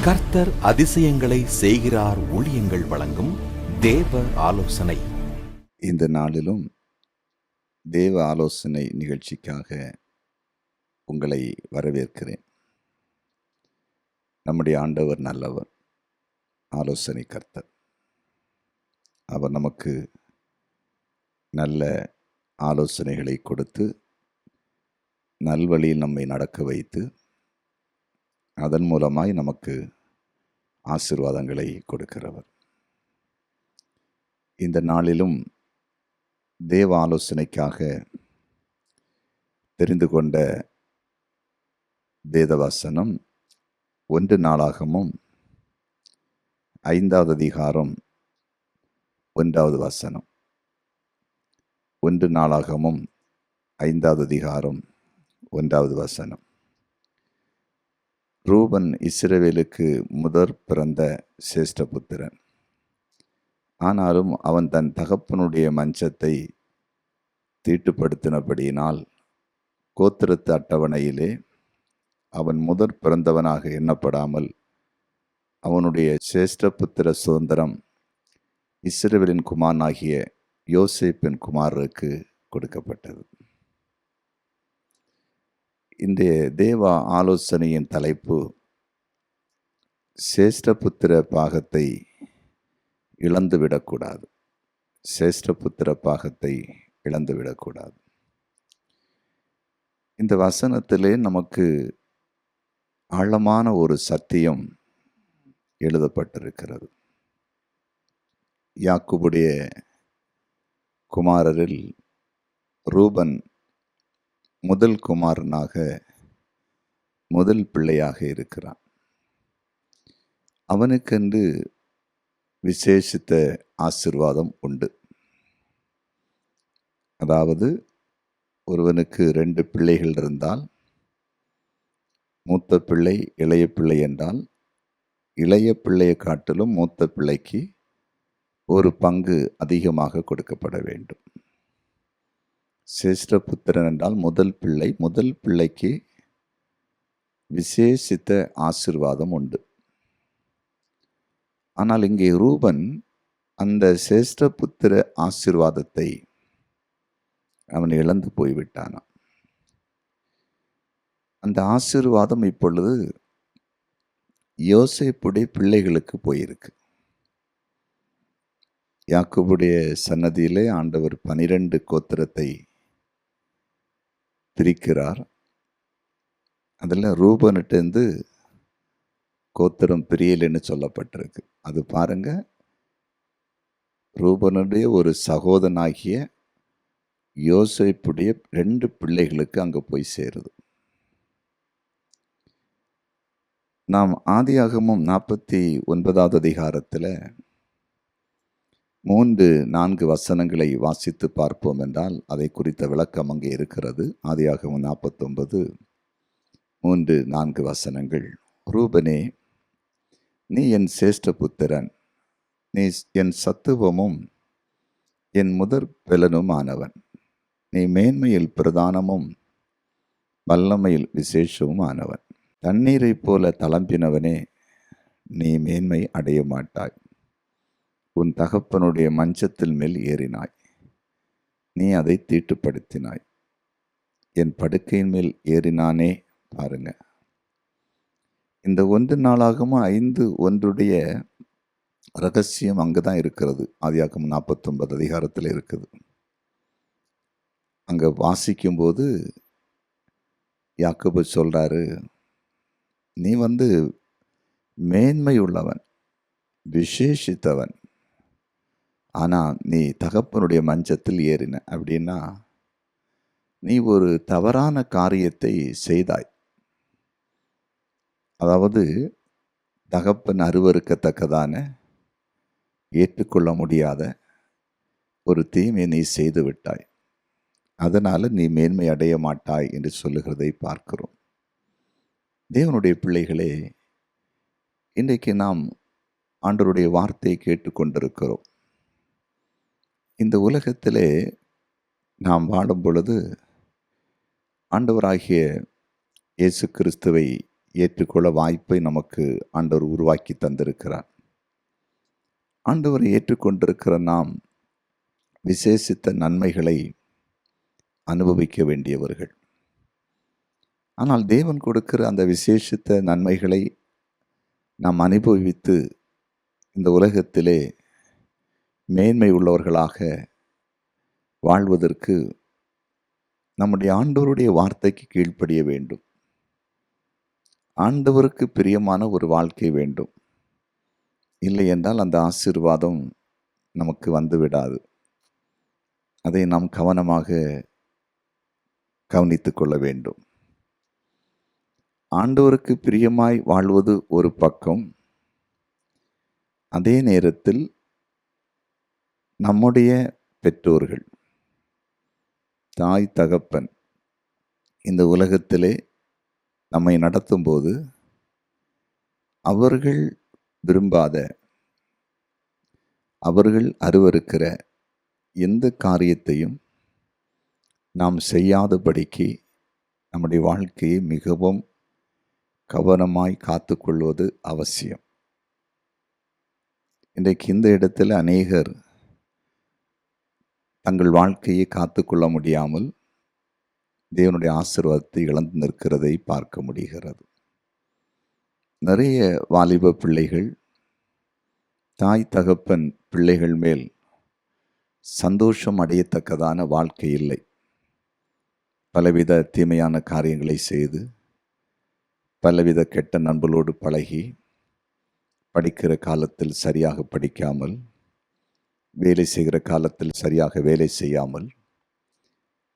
கர்த்தர் அதிசயங்களை செய்கிறார் ஊழியங்கள் வழங்கும் தேவ ஆலோசனை. இந்த நாளிலும் தேவ ஆலோசனை நிகழ்ச்சிக்காக உங்களை வரவேற்கிறேன். நம்முடைய ஆண்டவர் நல்லவர், ஆலோசனை கர்த்தர். அவர் நமக்கு நல்ல ஆலோசனைகளை கொடுத்து நல்வழியில் நம்மை நடக்க வைத்து அதன் மூலமாய் நமக்கு ஆசீர்வாதங்களை கொடுக்கிறவர். இந்த நாளிலும் தேவ ஆலோசனைக்காக தெரிந்து கொண்ட வேதவசனம் 1 நாளாகமம் 5வது அதிகாரம் 1வது வசனம். 1 நாளாகமம் 5வது அதிகாரம் 1வது வசனம். ரூபன் இஸ்ரவேலுக்கு முதற் பிறந்த சேஷ்டபுத்திரன். ஆனாலும் அவன் தன் தகப்பனுடைய மஞ்சத்தை தீட்டுப்படுத்தினபடியினால் கோத்திரத்து அட்டவணையிலே அவன் முதற் பிறந்தவனாக எண்ணப்படாமல் அவனுடைய சேஷ்டபுத்திர சுதந்திரம் இஸ்ரவேலின் குமாரனாகிய யோசேப்பின் குமாரருக்கு கொடுக்கப்பட்டது. இந்த தேவ ஆலோசனையின் தலைப்பு சேஷ்டபுத்திர பாகத்தை இழந்துவிடக்கூடாது. சேஷ்டபுத்திர பாகத்தை இழந்துவிடக்கூடாது. இந்த வசனத்திலே நமக்கு ஆழமான ஒரு சத்தியம் எழுதப்பட்டிருக்கிறது. யாக்கோபுடைய குமாரரில் ரூபன் முதல் குமாரனாக, முதல் பிள்ளையாக இருக்கிறான். அவனுக்கென்று விசேஷித்த ஆசீர்வாதம் உண்டு. அதாவது ஒருவனுக்கு 2 பிள்ளைகள் இருந்தால், மூத்த பிள்ளை இளைய பிள்ளை என்றால், இளைய பிள்ளையை காட்டிலும் மூத்த பிள்ளைக்கு ஒரு பங்கு அதிகமாக கொடுக்கப்பட வேண்டும். சேஷ்டபுத்திரன் என்றால் முதல் பிள்ளை, முதல் பிள்ளைக்கு விசேஷித்த ஆசீர்வாதம் உண்டு. ஆனால் இங்கே ரூபன் அந்த சேஷ்டபுத்திர ஆசீர்வாதத்தை அவன் இழந்து போய்விட்டானாம். அந்த ஆசீர்வாதம் இப்பொழுது யோசேப்புடைய பிள்ளைகளுக்கு போயிருக்கு. யாக்கோபுடைய சன்னதியிலே ஆண்டவர் 12 கோத்திரத்தை பிரிக்கிறார். அதில் ரூபனிட்டேருந்து கோத்திரம் பிரியலைன்னு சொல்லப்பட்டிருக்கு. அது பாருங்க, ரூபனுடைய ஒரு சகோதரனாகிய யோசேப்புடைய 2 பிள்ளைகளுக்கு அங்கே போய் சேருது. நாம் ஆதியாகமம் 49வது அதிகாரத்தில் 3-4 வசனங்களை வாசித்து பார்ப்போம் என்றால் அதை குறித்த விளக்கம் அங்கே இருக்கிறது. ஆதியாகமம் 49:3-4 வசனங்கள். ரூபனே, நீ என் சேஷ்டபுத்திரன், நீ என் சத்துவமும் என் முதற் பெலனும் ஆனவன், நீ மேன்மையில் பிரதானமும் வல்லமையில் விசேஷமும் ஆனவன். தண்ணீரைப் போல தளம்பினவனே, நீ மேன்மை அடைய மாட்டாய். உன் தகப்பனுடைய மஞ்சத்தில் மேல் ஏறினாய், நீ அதை தீட்டுப்படுத்தினாய். என் படுக்கையின் மேல் ஏறினானே. பாருங்க, இந்த 1 நாளாகமும் 5:1 ரகசியம் அங்குதான் இருக்கிறது. ஆதியாகமம் 49 அதிகாரத்தில் இருக்குது. அங்க வாசிக்கும்போது யாக்கோபு சொல்றாரு, நீ மேன்மை உள்ளவன், விசேஷித்தவன், ஆனால் நீ தகப்பனுடைய மஞ்சத்தில் ஏறின. அப்படின்னா நீ ஒரு தவறான காரியத்தை செய்தாய். அதாவது தகப்பன் அருவருக்கத்தக்கதான, ஏற்றுக்கொள்ள முடியாத ஒரு தீமையை நீ செய்து விட்டாய். அதனால் நீ மேன்மை அடைய மாட்டாய் என்று சொல்லுகிறதை பார்க்கிறோம். தேவனுடைய பிள்ளைகளே, இன்றைக்கு நாம் ஆண்டவருடைய வார்த்தையை கேட்டுக்கொண்டிருக்கிறோம். இந்த உலகத்திலே நாம் வாழும் பொழுது ஆண்டவராகிய இயேசு கிறிஸ்துவை ஏற்றுக்கொள்ள வாய்ப்பை நமக்கு ஆண்டவர் உருவாக்கி தந்திருக்கிறார். ஆண்டவரை ஏற்றுக்கொண்டிருக்கிற நாம் விசேஷித்த நன்மைகளை அனுபவிக்க வேண்டியவர்கள். ஆனால் தேவன் கொடுக்கிற அந்த விசேஷித்த நன்மைகளை நாம் அனுபவித்து இந்த உலகத்திலே மேன்மை உள்ளவர்களாக வாழ்வதற்கு நம்முடைய ஆண்டவருடைய வார்த்தைக்கு கீழ்ப்படிய வேண்டும். ஆண்டவருக்கு பிரியமான ஒரு வாழ்க்கை வேண்டும். இல்லை என்றால் அந்த ஆசீர்வாதம் நமக்கு வந்து விடாது. அதை நாம் கவனமாக கவனித்துக் கொள்ள வேண்டும். ஆண்டவருக்கு பிரியமாய் வாழ்வது ஒரு பக்கம், அதே நேரத்தில் நம்முடைய பெற்றோர்கள், தாய் தகப்பன் இந்த உலகத்திலே நம்மை நடத்தும்போது அவர்கள் விரும்பாத, அவர்கள் அருவருக்கிற எந்த காரியத்தையும் நாம் செய்யாதபடிக்கு நம்முடைய வாழ்க்கையை மிகவும் கவனமாய் காத்துக்கொள்வது அவசியம். இன்றைக்கு இந்த இடத்தில் அநேகர் தங்கள் வாழ்க்கையை காத்துக்கொள்ள முடியாமல் தேவனுடைய ஆசீர்வாதத்தை இழந்து நிற்கிறதை பார்க்க முடிகிறது. நிறைய வாலிப பிள்ளைகள் தாய் தகப்பன் பிள்ளைகள் மேல் சந்தோஷம் அடையத்தக்கதான வாழ்க்கை இல்லை. பலவித தீமையான காரியங்களை செய்து, பலவித கெட்ட நண்பர்களோடு பழகி, படிக்கிற காலத்தில் சரியாக படிக்காமல், வேலை செய்கிற காலத்தில் சரியாக வேலை செய்யாமல்,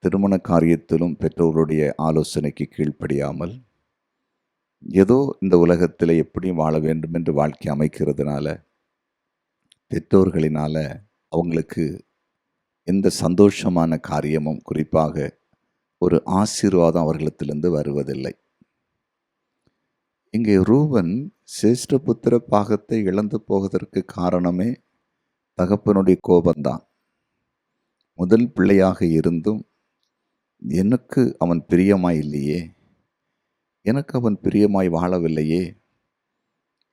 திருமண காரியத்திலும் பெற்றோர்களுடைய ஆலோசனைக்கு கீழ்ப்படியாமல், ஏதோ இந்த உலகத்தில் எப்படியும் வாழ வேண்டும் என்று வாழ்க்கை அமைக்கிறதுனால பெற்றோர்களினால அவங்களுக்கு எந்த சந்தோஷமான காரியமும், குறிப்பாக ஒரு ஆசீர்வாதம் அவர்களிடத்திலிருந்து வருவதில்லை. இங்கே ரூபன் சேஷ்டபுத்திர பாகத்தை இழந்து போவதற்கு காரணமே தகப்பனுடைய கோபந்தான். முதல் பிள்ளையாக இருந்தும் எனக்கு அவன் பிரியமாய் இல்லையே, எனக்கு அவன் பிரியமாய் வாழவில்லையே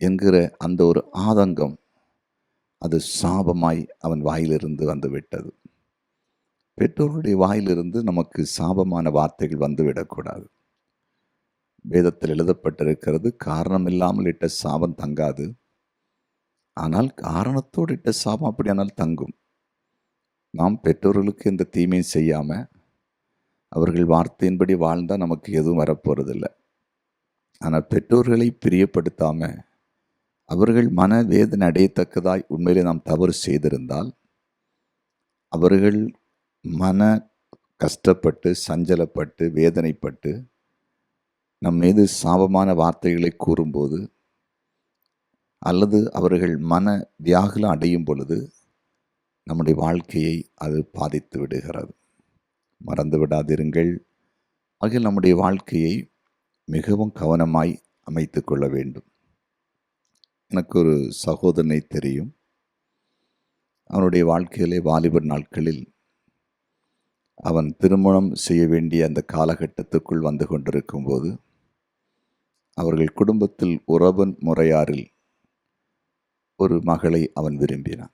என்கிற அந்த ஒரு ஆதங்கம், அது சாபமாய் அவன் வாயிலிருந்து வந்துவிட்டது. பெற்றோருடைய வாயிலிருந்து நமக்கு சாபமான வார்த்தைகள் வந்துவிடக்கூடாது. வேதத்தில் எழுதப்பட்டிருக்கிறது, காரணம் இல்லாமல் இட்ட சாபம் தங்காது, ஆனால் காரணத்தோடு இட்ட சாபம் அப்படியானால் தங்கும். நாம் பெற்றோர்களுக்கு இந்த தீமையை செய்யாமல் அவர்கள் வார்த்தையின்படி வாழ்ந்தால் நமக்கு எதுவும் வரப்போறதில்லை. ஆனால் பெற்றோர்களை பிரியப்படுத்தாமல் அவர்கள் மன வேதனை அடையத்தக்கதாய் உண்மையிலே நாம் தவறு செய்திருந்தால், அவர்கள் மன கஷ்டப்பட்டு, சஞ்சலப்பட்டு, வேதனைப்பட்டு நம் மீது சாபமான வார்த்தைகளை கூறும்போது, அல்லது அவர்கள் மன வியாகுலம் அடையும் பொழுது நம்முடைய வாழ்க்கையை அது பாதித்து விடுகிறது. மறந்து விடாதிருங்கள். ஆகிய நம்முடைய வாழ்க்கையை மிகவும் கவனமாய் அமைத்து கொள்ள வேண்டும். எனக்கு ஒரு சகோதரனை தெரியும். அவனுடைய வாழ்க்கையிலே வாலிபர் நாட்களில் அவன் திருமணம் செய்ய வேண்டிய அந்த காலகட்டத்துக்குள் வந்து கொண்டிருக்கும் போது, அவர்கள் குடும்பத்தில் உறவன் முறையாரில் ஒரு மகளை அவன் விரும்பினான்.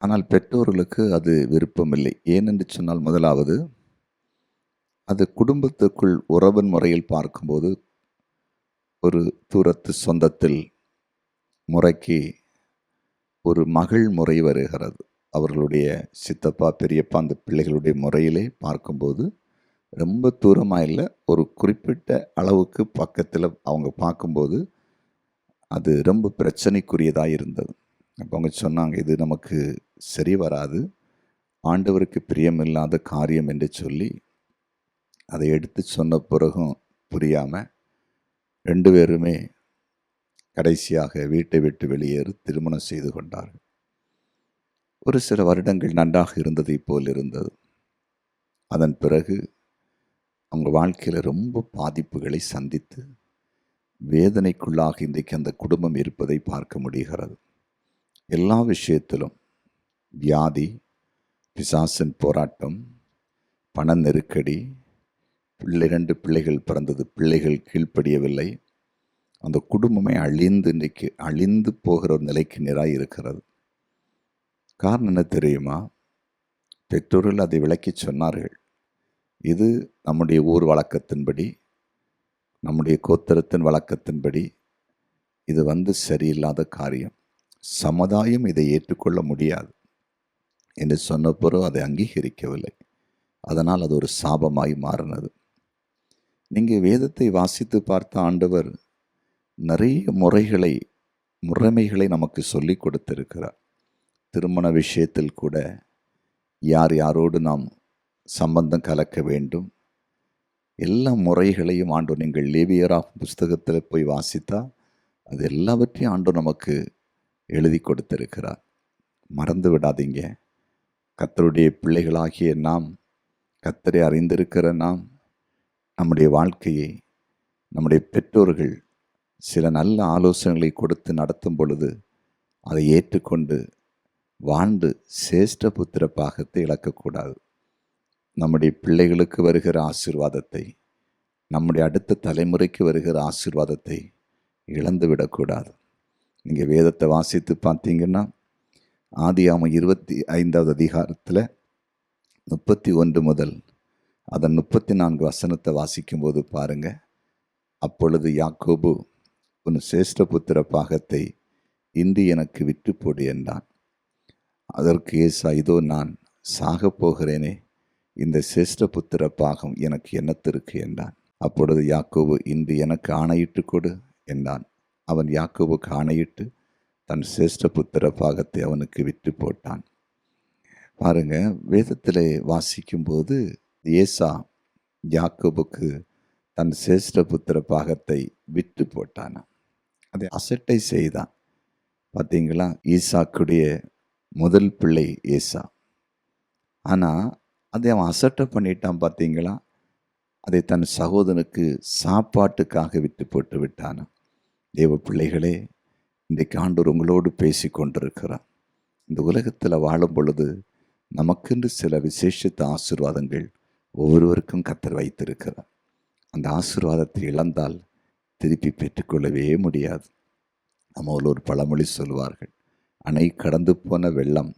ஆனால் பெற்றோர்களுக்கு அது விருப்பமில்லை. ஏனென்று சொன்னால், முதலாவது அது குடும்பத்துக்குள் உறவன் முறையில் பார்க்கும்போது ஒரு தூரத்து சொந்தத்தில் முறைக்கு ஒரு மகள் முறை வருகிறது. அவர்களுடைய சித்தப்பா பெரியப்பா அந்த பிள்ளைகளுடைய முறையிலே பார்க்கும்போது ரொம்ப தூரமாக இல்லை, ஒரு குறிப்பிட்ட அளவுக்கு பக்கத்தில் அவங்க பார்க்கும்போது அது ரொம்ப பிரச்சனைக்குரியதாக இருந்தது. அப்போ அவங்க சொன்னாங்க, இது நமக்கு சரி வராது, ஆண்டவருக்கு பிரியமில்லாத காரியம் என்று சொல்லி அதை எடுத்து சொன்ன பிறகும் புரியாமல் 2 பேருமே கடைசியாக வீட்டை விட்டு வெளியேறி திருமணம் செய்து கொண்டார்கள். ஒரு சில வருடங்கள் நன்றாக இருந்ததை போல் இருந்தது. அதன் பிறகு அவங்க வாழ்க்கையில் ரொம்ப பாதிப்புகளை சந்தித்து வேதனைக்குள்ளாக இன்றைக்கு அந்த குடும்பம் இருப்பதை பார்க்க முடிகிறது. எல்லா விஷயத்திலும் வியாதி, பிசாசின் போராட்டம், பண நெருக்கடி, 2 பிள்ளைகள் பிறந்தது. பிள்ளைகள் கீழ்ப்படியவில்லை. அந்த குடும்பமே இன்றைக்கு அழிந்து போகிற ஒரு நிலைக்கு நேராக இருக்கிறது. காரணம் என்ன தெரியுமா? பெற்றோர்கள் அதை விளக்கி சொன்னார்கள். இது நம்முடைய ஊர் வழக்கத்தின்படி, நம்முடைய கோத்திரத்தின் வழக்கத்தின்படி இது சரியில்லாத காரியம். சமுதாயம் இதை ஏற்றுக்கொள்ள முடியாது என்று சொன்னப்போ அதை அங்கீகரிக்கவில்லை. அதனால் அது ஒரு சாபமாய் மாறினது. நீங்கள் வேதத்தை வாசித்து பார்த்த ஆண்டவர் நிறைய முறைமைகளை நமக்கு சொல்லி கொடுத்திருக்கிறார். திருமண விஷயத்தில் கூட யார் யாரோடு நாம் சம்பந்தம் கலக்க வேண்டும், எல்லா முறைகளையும் ஆண்டவர், நீங்கள் லேவியராக புஸ்தகத்தில் போய் வாசித்தா அது எல்லாவற்றையும் ஆண்டவர் நமக்கு எழுதி கொடுத்திருக்கிறார். மறந்து விடாதீங்க. கர்த்தருடைய பிள்ளைகளாகிய நாம், கர்த்தரை அறிந்திருக்கிற நாம், நம்முடைய வாழ்க்கையை நம்முடைய பெற்றோர்கள் சில நல்ல ஆலோசனைகளை கொடுத்து நடத்தும் பொழுது அதை ஏற்றுக்கொண்டு வாழ்ந்து சேஷ்ட புத்திர பாகத்தை இழக்கக்கூடாது. நம்முடைய பிள்ளைகளுக்கு வருகிற ஆசீர்வாதத்தை, நம்முடைய அடுத்த தலைமுறைக்கு வருகிற ஆசீர்வாதத்தை இழந்து விடக்கூடாது. நீங்கள் வேதத்தை வாசித்து பார்த்தீங்கன்னா, ஆதியாகமம் 25வது அதிகாரத்தில் 31 முதல் அதன் 34 வசனத்தை வாசிக்கும்போது பாருங்க. அப்பொழுது யாக்கோபு, உன் சேஷ்டபுத்திர பாகத்தை இன்று எனக்கு விட்டு போடு என்றான். அதற்கு ஏசா, இதோ நான் சாகப் போகிறேனே, இந்த சேஷ்டபுத்திர பாகம் எனக்கு என்னத்திற்கு என்றான். அப்பொழுது யாக்கோபு, இன்று எனக்கு ஆணையிட்டு கொடு என்றான். அவன் யாக்கோபுக்கு ஆணையிட்டு தன் சேஷ்டபுத்திர பாகத்தை அவனுக்கு விட்டு போட்டான். பாருங்க, வேதத்தில் வாசிக்கும்போது ஏசா யாக்கோபுக்கு தன் சேஷ்டபுத்திர பாகத்தை விட்டு போட்டான். அதை அசட்டை செய்தான். பார்த்தீங்களா? ஈசாக்குடைய முதல் பிள்ளை ஏசா. ஆனால் அதை அவன் அசட்டை பண்ணிட்டான். பார்த்தீங்களா? அதை தன் சகோதரனுக்கு சாப்பாட்டுக்காக விட்டு போட்டு விட்டான். தேவ பிள்ளைகளே, இன்றைக்கு ஆண்டவர் உங்களோடு பேசி கொண்டிருக்கிறார். இந்த உலகத்தில் வாழும் பொழுது நமக்கென்று சில விசேஷித்த ஆசீர்வாதங்கள் ஒவ்வொருவருக்கும் கர்த்தர் வைத்திருக்கிறார். அந்த ஆசீர்வாதத்தை இழந்தால் திருப்பி பெற்றுக்கொள்ளவே முடியாது. நம்மள ஒரு பழமொழி சொல்வார்கள், அணை கடந்து போன வெள்ளம்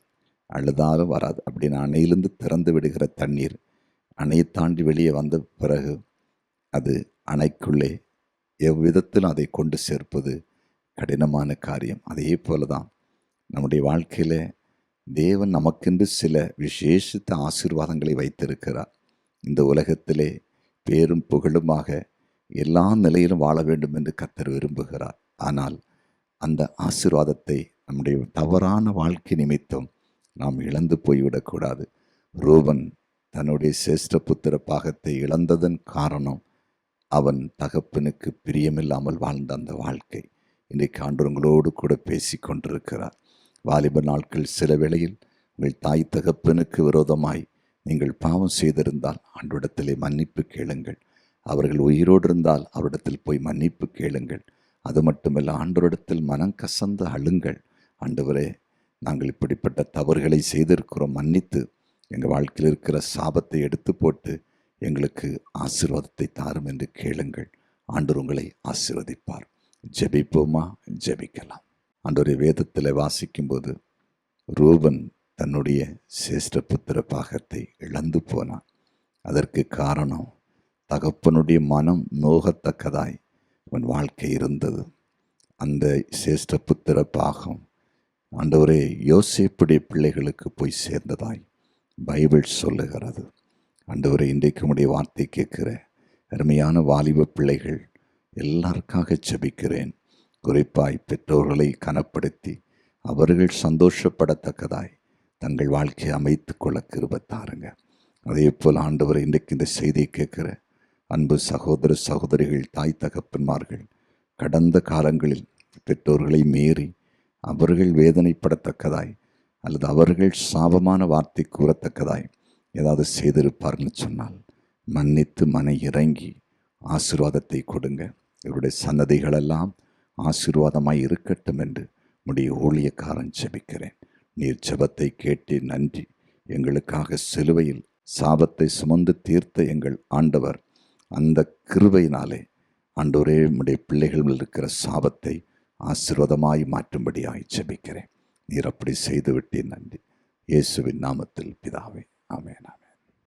அழுதாலும் வராது அப்படின்னு. அணையிலிருந்து திறந்து விடுகிற தண்ணீர் அணையை தாண்டி வெளியே வந்த பிறகு அது அணைக்குள்ளே எவ்விதத்திலும் அதை கொண்டு சேர்ப்பது கடினமான காரியம். அதே போல தான் நம்முடைய வாழ்க்கையில் தேவன் நமக்கென்று சில விசேஷித்த ஆசீர்வாதங்களை வைத்திருக்கிறார். இந்த உலகத்திலே பேரும் புகழுமாக எல்லா நிலையிலும் வாழ வேண்டும் என்று கர்த்தர் விரும்புகிறார். ஆனால் அந்த ஆசீர்வாதத்தை நம்முடைய தவறான வாழ்க்கை நிமித்தம் நாம் இழந்து போய்விடக்கூடாது. ரூபன் தன்னுடைய சேஷ்டபுத்திர பாகத்தை இழந்ததன் காரணம் அவன் தகப்பனுக்கு பிரியமில்லாமல் வாழ்ந்த அந்த வாழ்க்கை. இன்றைக்கு ஆண்டவர் உங்களோடு கூட பேசி கொண்டிருக்கிறார். வாலிப நாட்கள் சில வேளையில் உங்கள் தாய் தகப்பனுக்கு விரோதமாய் நீங்கள் பாவம் செய்திருந்தால் ஆண்டவரிடத்திலே மன்னிப்பு கேளுங்கள். அவர்கள் உயிரோடு இருந்தால் அவரிடத்தில் போய் மன்னிப்பு கேளுங்கள். அது மட்டுமல்ல, ஆண்டவரிடத்தில் மனம் கசந்து அழுங்கள். ஆண்டவரே, நாங்கள் இப்படிப்பட்ட தவறுகளை செய்திருக்கிறோம், மன்னித்து எங்கள் வாழ்க்கையில் இருக்கிற சாபத்தை எடுத்து போட்டு எங்களுக்கு ஆசீர்வாதத்தை தாரும் என்று கேளுங்கள். ஆண்டவர் உங்களை ஆசீர்வதிப்பார். ஜெபிப்போமா? ஜெபிக்கலாம். ஆண்டவரை வேதத்தில் வாசிக்கும்போது ரூபன் தன்னுடைய சேஷ்டபுத்திர பாகத்தை இழந்து போனான். அதற்கு காரணம் தகப்பனுடைய மனம் நோகத்தக்கதாய் அவன் வாழ்க்கை இருந்தது. அந்த சேஷ்டபுத்திர பாகம் ஆண்டவரே யோசேப்புடைய பிள்ளைகளுக்கு போய் சேர்ந்ததாய் பைபிள் சொல்லுகிறது. ஆண்டவரே, இன்றைக்கு உம்முடைய வார்த்தை கேட்கிற அருமையான வாலிப பிள்ளைகள் எல்லாருக்காக ஜெபிக்கிறேன். குறிப்பாய் பெற்றோர்களை கனப்படுத்தி அவர்கள் சந்தோஷப்படத்தக்கதாய் தங்கள் வாழ்க்கையை அமைத்து கொள்ள கிருபை தாருங்க. அதே போல் ஆண்டவரை, இன்றைக்கு இந்த செய்தியை கேட்கிற அன்பு சகோதர சகோதரிகள், தாய் தகப்பன்மார்கள் கடந்த காலங்களில் பெற்றோர்களை மீறி அவர்கள் வேதனைப்படத்தக்கதாய் அல்லது அவர்கள் சாபமான வார்த்தை கூறத்தக்கதாய் ஏதாவது செய்திருப்பார்னு சொன்னால் மன்னித்து மன இறங்கி ஆசீர்வாதத்தை கொடுங்க. இவருடைய சன்னதிகளெல்லாம் ஆசீர்வாதமாய் இருக்கட்டும் என்று உம்முடைய ஊழியக்காரன் ஜெபிக்கிறேன். நீர் ஜெபத்தை கேட்டு நன்றி. எங்களுக்காக சிலுவையில் சாபத்தை சுமந்து தீர்த்த எங்கள் ஆண்டவர் அந்த கிருபையினாலே ஆண்டவரே உம்முடைய பிள்ளைகள் மேல் இருக்கிற சாபத்தை ஆசீர்வாதமாய் மாற்றும்படியாய் ஜெபிக்கிறேன். நீர் அப்படி செய்து விட்டீர். நன்றி. இயேசுவின் நாமத்தில் பிதாவே, ஆமென்.